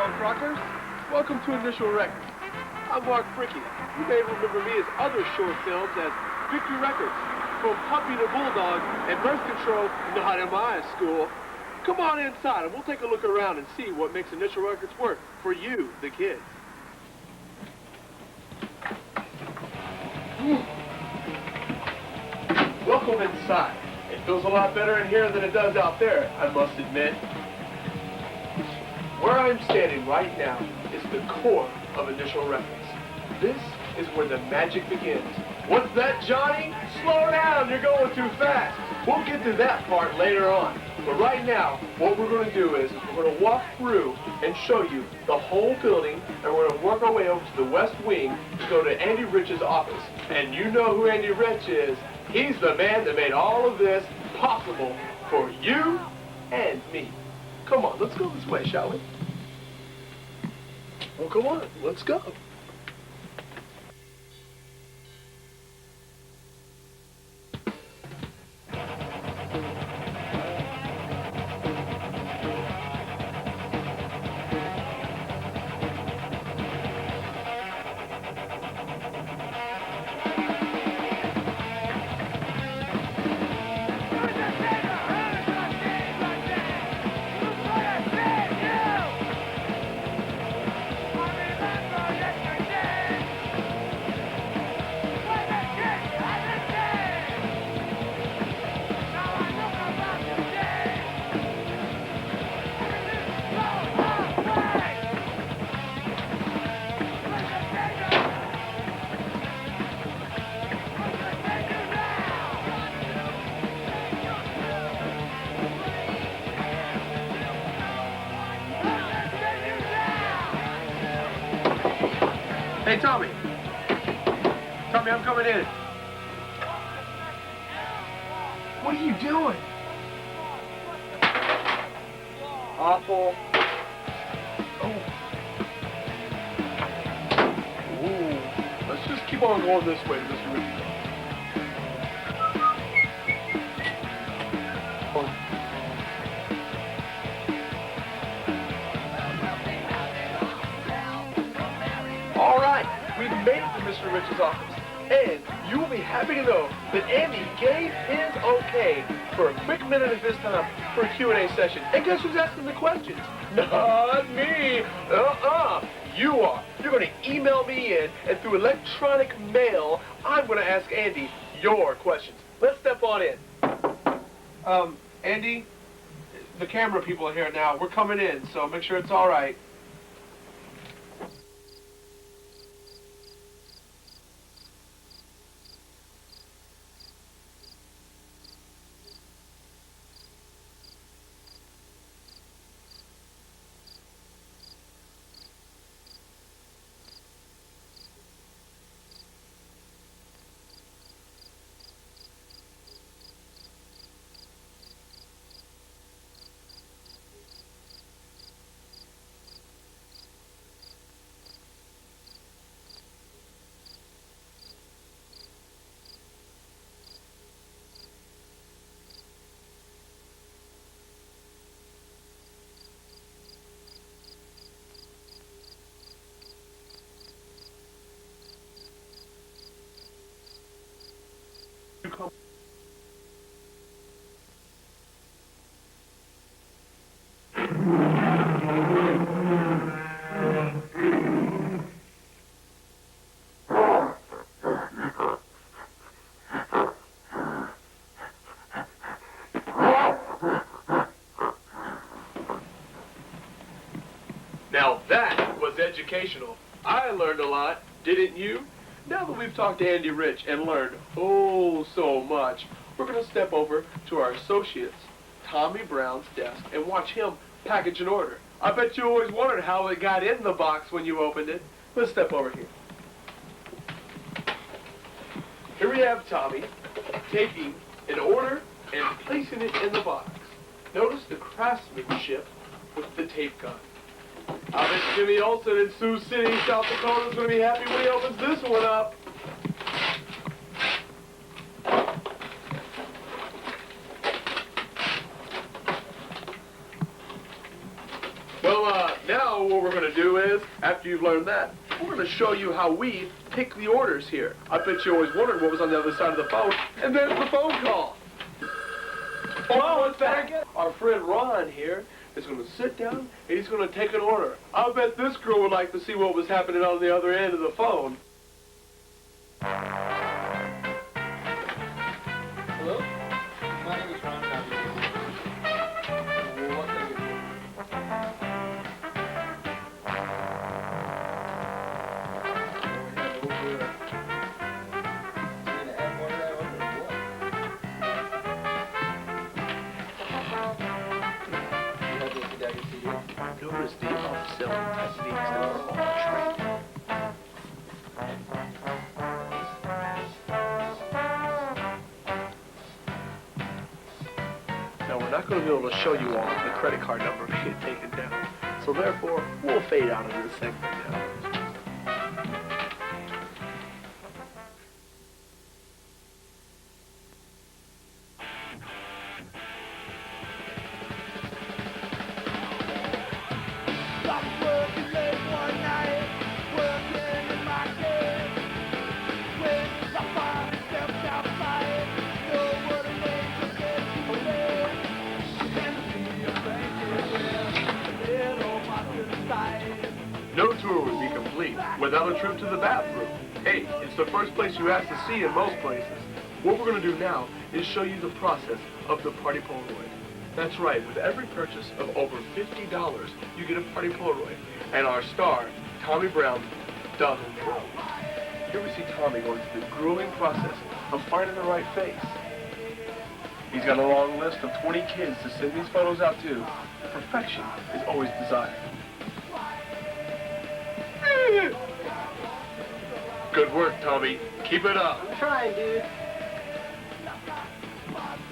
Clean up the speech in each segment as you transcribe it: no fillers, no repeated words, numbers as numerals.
punk rockers. Welcome to Initial Records. I'm Mark Fricky. You may remember me as other short films as Victory Records, From Puppy to Bulldog, and Birth Control, Not in My School. Come on inside and we'll take a look around and see what makes Initial Records work for you, the kids. Welcome inside. It feels a lot better in here than it does out there, I must admit. Where I'm standing right now is the core of Initial Records. This is where the magic begins. What's that, Johnny? Slow down, you're going too fast. We'll get to that part later on. But right now, what we're going to do is we're going to walk through and show you the whole building, and we're going to work our way over to the west wing to go to Andy Rich's office. And you know who Andy Rich is. He's the man that made all of this possible for you and me. Come on, let's go this way, shall we? Well, come on, let's go. Hey, Tommy. Tommy, I'm coming in. What are you doing? Awful. Oh. Ooh. Let's just keep on going this way, Mr. Richie. All right, we've made it to Mr. Rich's office, and you will be happy to know that Andy gave his okay for a quick minute of his time for a Q&A session. And guess who's asking the questions? Not me. You are. You're going to email me in, and through electronic mail, I'm going to ask Andy your questions. Let's step on in. Andy, the camera people are here now. We're coming in, so make sure it's all right. Now that was educational. I learned a lot, didn't you? Now that we've talked to Andy Rich and learned oh so much, we're going to step over to our associate's, Tommy Brown's desk, and watch him package an order. I bet you always wondered how it got in the box when you opened it. Let's step over here. Here we have Tommy taking an order and placing it in the box. Notice the craftsmanship with the tape gun. I bet Jimmy Olsen in Sioux City, South Dakota is going to be happy when he opens this one up. Well, now what we're going to do is, after you've learned that, we're going to show you how we pick the orders here. I bet you always wondered what was on the other side of the phone, and there's the phone call. Oh, what's that? Our friend Ron here is going to sit down and he's going to take an order. I bet this girl would like to see what was happening on the other end of the phone. Hello? My name is Ron. How do you do? What can I get for you? Notice the upselling techniques that are all trained. Now we're not going to be able to show you all the credit card number get taken down. So therefore, we'll fade out of this segment now. No tour would be complete without a trip to the bathroom. Hey, it's the first place you ask to see in most places. What we're going to do now is show you the process of the Party Polaroid. That's right, with every purchase of over $50, you get a Party Polaroid. And our star, Tommy Brown, does it. Here we see Tommy going through the grueling process of finding the right face. He's got a long list of 20 kids to send these photos out to. Perfection is always desired. Good work, Tommy. Keep it up. I'm trying, dude.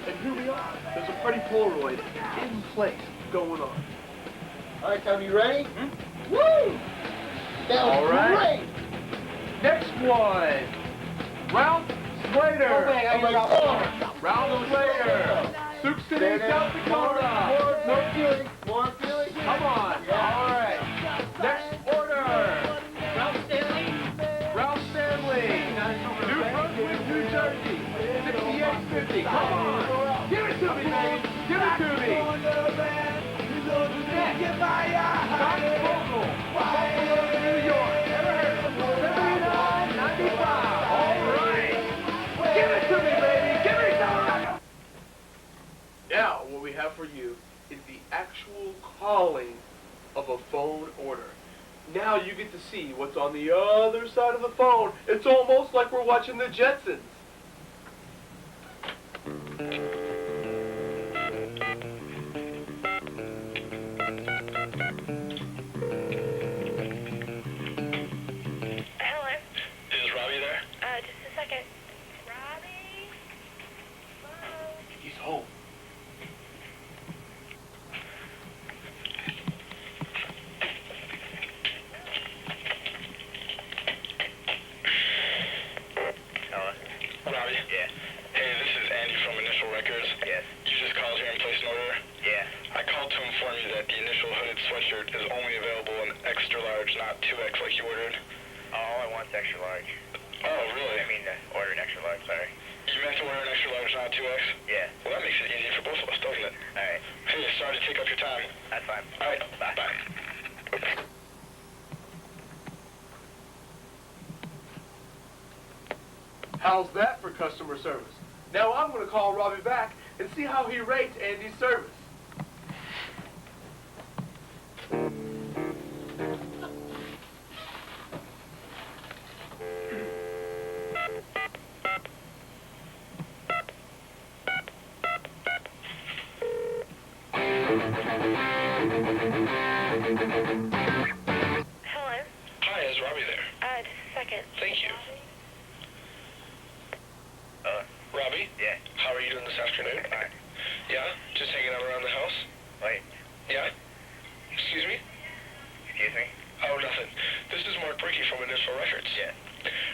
And here we are. There's a Party Polaroid in place going on. All right, Tommy, you ready? Woo! That was All right. great! Next one. Ralph Slater. Oh, man, I got Ralph Slater. Sioux City, South Dakota. More feeling. More feeling. Come on. Yeah. All right. Next order. Ralph Stanley. Ralph Stanley. New Brunswick, New Jersey. 6850. Come on. Give it to me, baby. Give it to me. Next. Scott Vogel. Buffalo, New York. 7995. All right. Give it to me, baby. Give me some. Now, what we have for you is the actual calling of a phone order. Now you get to see what's on the other side of the phone. It's almost like we're watching the Jetsons. Hello. Is Robbie there? Just a second. Robbie? Hello? He's home. Hello? Robbie? Yeah. Hey, this is Andy from Initial Records. Yes. You just called here and placed an order? Yeah. I called to inform you that the initial hooded sweatshirt is only available in extra large, not 2X like you ordered. All I want is extra large. Oh, really? I mean, order an extra large, sorry. You meant to order an extra large, not 2X? Yeah. Well, that makes it easy for both of us, doesn't it? Alright. Hey, sorry to take up your time. That's fine. Alright, Bye. bye. How's that for customer service? Now I'm going to call Robbie back and see how he rates Andy's service. Hello? Hi, is Robbie there? Just a second. Thank you. Robbie? Yeah. How are you doing this afternoon? Fine. Yeah? Just hanging out around the house? Wait. Yeah? Excuse me? Excuse me? Oh, nothing. This is Mark Bricky from Initial Records. Yeah.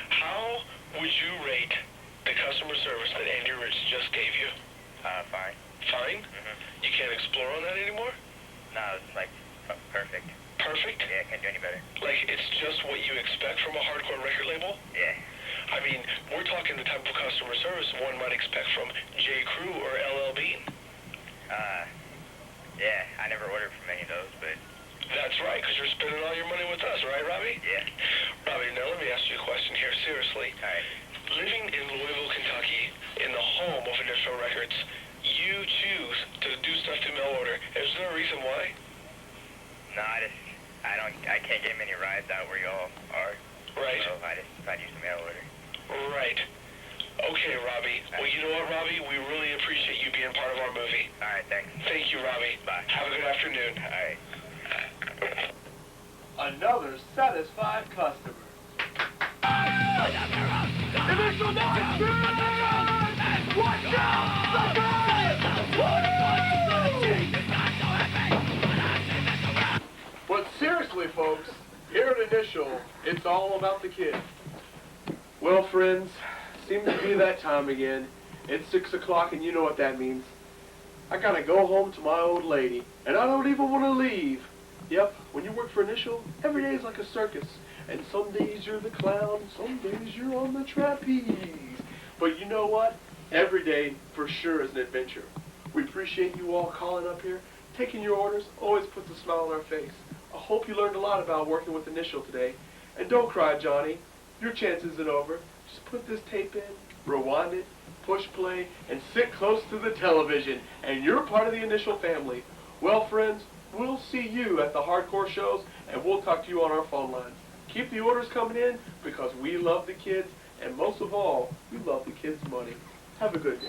How would you rate the customer service that Andy Rich just gave you? Fine. Fine? Mm-hmm. You can't explore on that anymore? No, it's like perfect. perfect? Yeah, can't do any better. Like, it's just what you expect from a hardcore record label? Yeah. I mean, we're talking the type of customer service one might expect from J. Crew or LL Bean. Yeah, I never ordered from any of those, but... That's right, because you're spending all your money with us, right, Robbie? Yeah. Robbie, now let me ask you a question here, seriously. All right. Living in Louisville, Kentucky, in the home of Initial Records, you choose to do stuff to mail order. Is there a reason why? No, I can't get many rides out where y'all are. Right. So I'd use the mail order. Right. Okay, Robbie. Well, you know what, Robbie? We really appreciate you being part of our movie. All right, thanks. Thank you, Robbie. Bye. Have a good afternoon. All right. Another satisfied customer. Initial Watch out, But seriously, folks, here at Initial, it's all about the kids. Well, friends, seems to be that time again. It's 6 o'clock, and you know what that means. I gotta go home to my old lady, and I don't even want to leave. Yep, when you work for Initial, every day is like a circus. And some days you're the clown, some days you're on the trapeze. But you know what? Every day, for sure, is an adventure. We appreciate you all calling up here. Taking your orders always puts a smile on our face. I hope you learned a lot about working with Initial today. And don't cry, Johnny. Your chance isn't over. Just put this tape in, rewind it, push play, and sit close to the television. And you're part of the Initial family. Well, friends, we'll see you at the hardcore shows, and we'll talk to you on our phone lines. Keep the orders coming in because we love the kids, and most of all, we love the kids' money. Have a good day.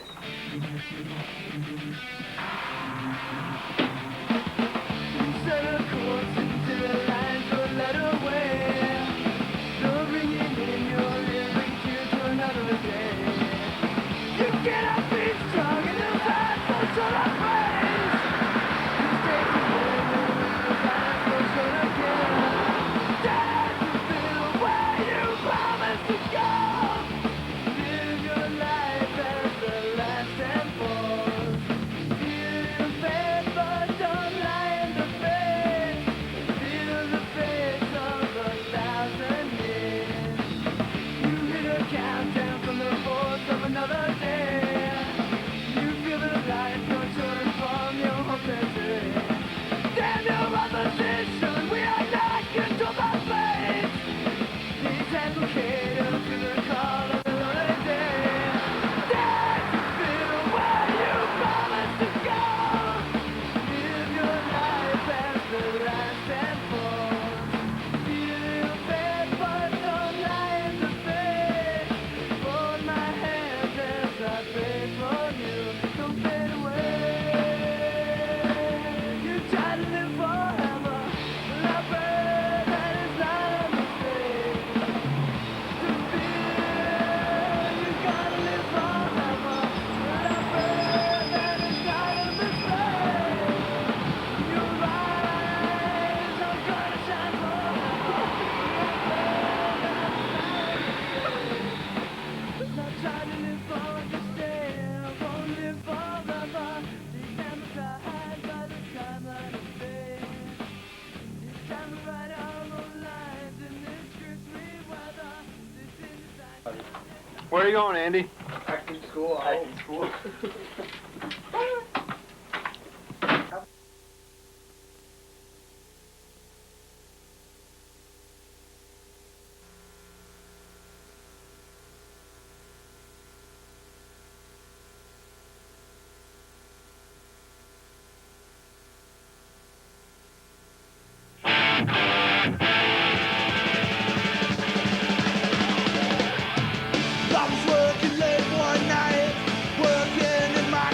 Where are you going, Andy? Acting school. Acting school. I was working late one night, working in my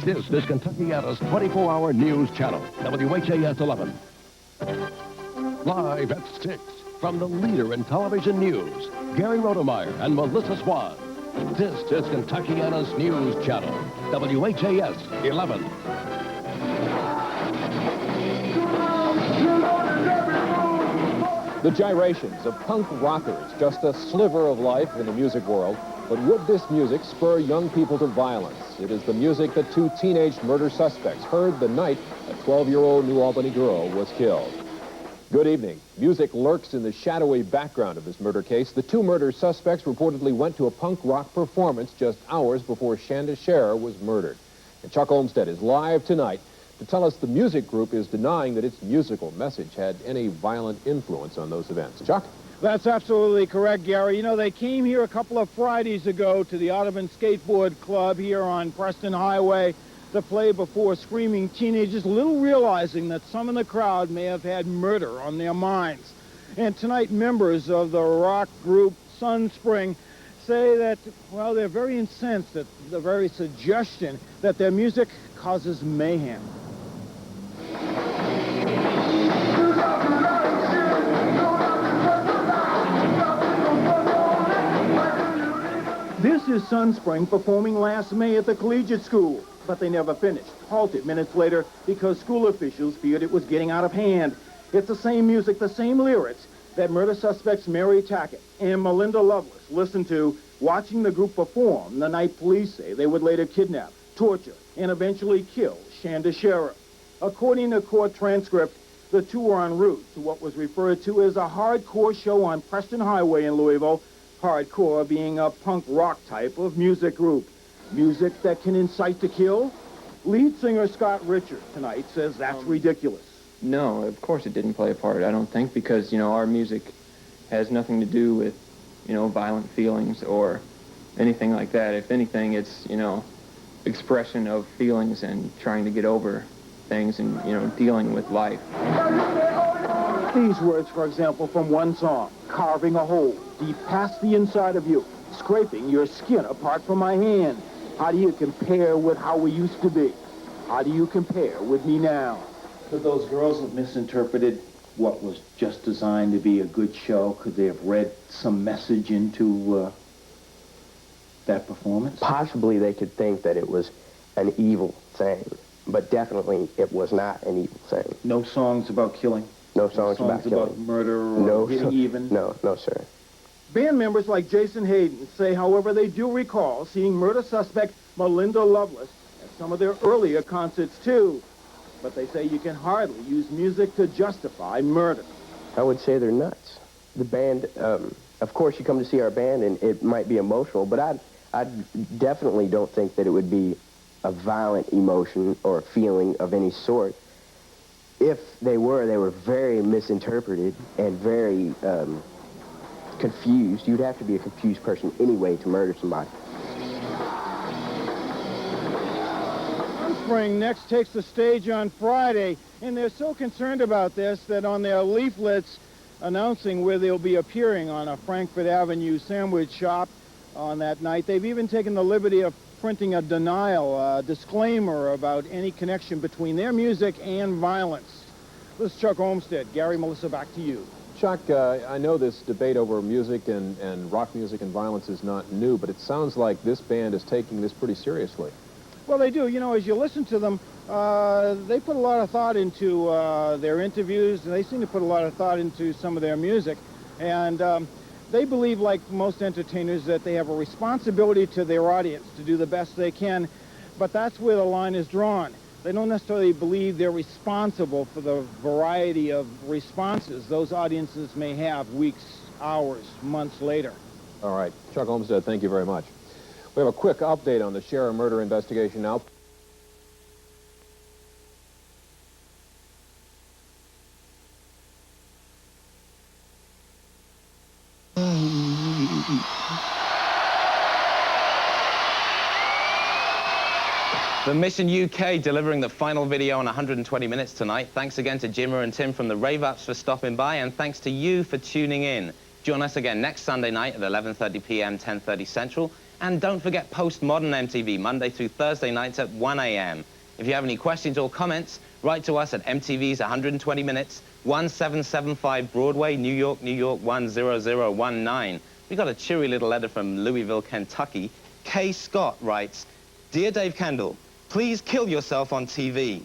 This is Kentuckiana's 24-hour news channel, WHAS 11. Live at 6, from the leader in television news, Gary Rodemeyer and Melissa Swan. This is Kentuckiana's news channel, WHAS 11. The gyrations of punk rockers, just a sliver of life in the music world. But would this music spur young people to violence? It is the music that two teenage murder suspects heard the night a 12-year-old New Albany girl was killed. Good evening. Music lurks in the shadowy background of this murder case. The two murder suspects reportedly went to a punk rock performance just hours before Shanda Scherer was murdered. And Chuck Olmstead is live tonight to tell us the music group is denying that its musical message had any violent influence on those events. Chuck? That's absolutely correct, Gary. You know, they came here a couple of Fridays ago to the Audubon Skateboard Club here on Preston Highway to play before screaming teenagers, little realizing that some in the crowd may have had murder on their minds. And tonight, members of the rock group Sunspring say that, well, they're very incensed at the very suggestion that their music causes mayhem. This is Sunspring performing last May at the collegiate school, but they never finished, halted minutes later because school officials feared it was getting out of hand. It's the same music, the same lyrics that murder suspects Mary Tackett and Melinda Lovelace listened to watching the group perform the night police say they would later kidnap, torture, and eventually kill Shanda Scherer. According to court transcript, the two were en route to what was referred to as a hardcore show on Preston Highway in Louisville, hardcore being a punk rock type of music group. Music that can incite to kill? Lead singer Scott Richard tonight says that's ridiculous. No, of course it didn't play a part, I don't think, because, you know, our music has nothing to do with, you know, violent feelings or anything like that. If anything, it's, you know, expression of feelings and trying to get over things and, you know, dealing with life. These words, for example, from one song, carving a hole deep past the inside of you, scraping your skin apart from my hand. How do you compare with how we used to be? How do you compare with me now? Could those girls have misinterpreted what was just designed to be a good show? Could they have read some message into that performance? Possibly they could think that it was an evil thing, but definitely it was not an evil thing. No songs about killing? No songs about killing. About murder or getting even? No, sir. Band members like Jason Hayden say, however, they do recall seeing murder suspect Melinda Lovelace at some of their earlier concerts, too. But they say you can hardly use music to justify murder. I would say they're nuts. The band, of course, you come to see our band, and it might be emotional, but I definitely don't think that it would be a violent emotion or feeling of any sort. If they were very misinterpreted and very confused. You'd have to be a confused person anyway to murder somebody. Spring next takes the stage on Friday, and they're so concerned about this that on their leaflets announcing where they'll be appearing on a Frankfort Avenue sandwich shop on that night, they've even taken the liberty of printing a disclaimer about any connection between their music and violence. This is Chuck Olmstead. Gary, Melissa, back to you. Chuck, I know this debate over music and rock music and violence is not new, but it sounds like this band is taking this pretty seriously. Well, they do. You know, as you listen to them, they put a lot of thought into their interviews, and they seem to put a lot of thought into some of their music. And they believe, like most entertainers, that they have a responsibility to their audience to do the best they can, but that's where the line is drawn. They don't necessarily believe they're responsible for the variety of responses those audiences may have weeks, hours, months later. All right. Chuck Olmstead, thank you very much. We have a quick update on the Scherer murder investigation now. The Mission UK delivering the final video in 120 minutes tonight. Thanks again to Jimmer and Tim from the Rave Ups for stopping by, and thanks to you for tuning in. Join us again next Sunday night at 11:30 p.m., 10:30 Central. And don't forget Postmodern MTV, Monday through Thursday nights at 1 a.m. If you have any questions or comments, write to us at MTV's 120 Minutes, 1775 Broadway, New York, New York, 10019. We got a cheery little letter from Louisville, Kentucky. Kay Scott writes, Dear Dave Kendall, please kill yourself on TV.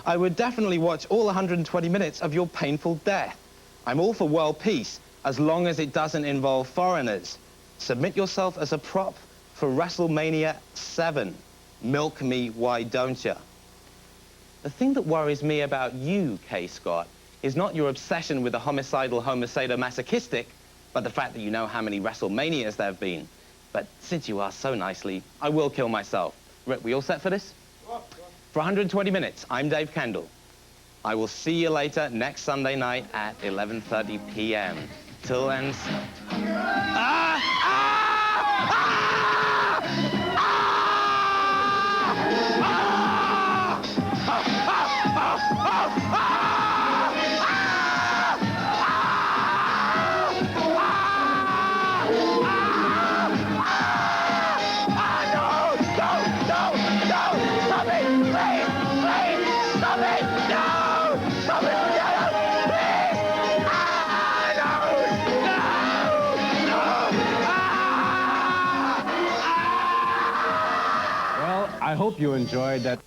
I would definitely watch all 120 minutes of your painful death. I'm all for world peace, as long as it doesn't involve foreigners. Submit yourself as a prop for WrestleMania 7. Milk me, why don't ya? The thing that worries me about you, Kay Scott, is not your obsession with the homicidal, homisadomasochistic, but the fact that you know how many WrestleManias there have been. But since you asked so nicely, I will kill myself. Rick, we all set for this? For 120 minutes, I'm Dave Kendall. I will see you later next Sunday night at 11:30 p.m. Till then... I hope you enjoyed that.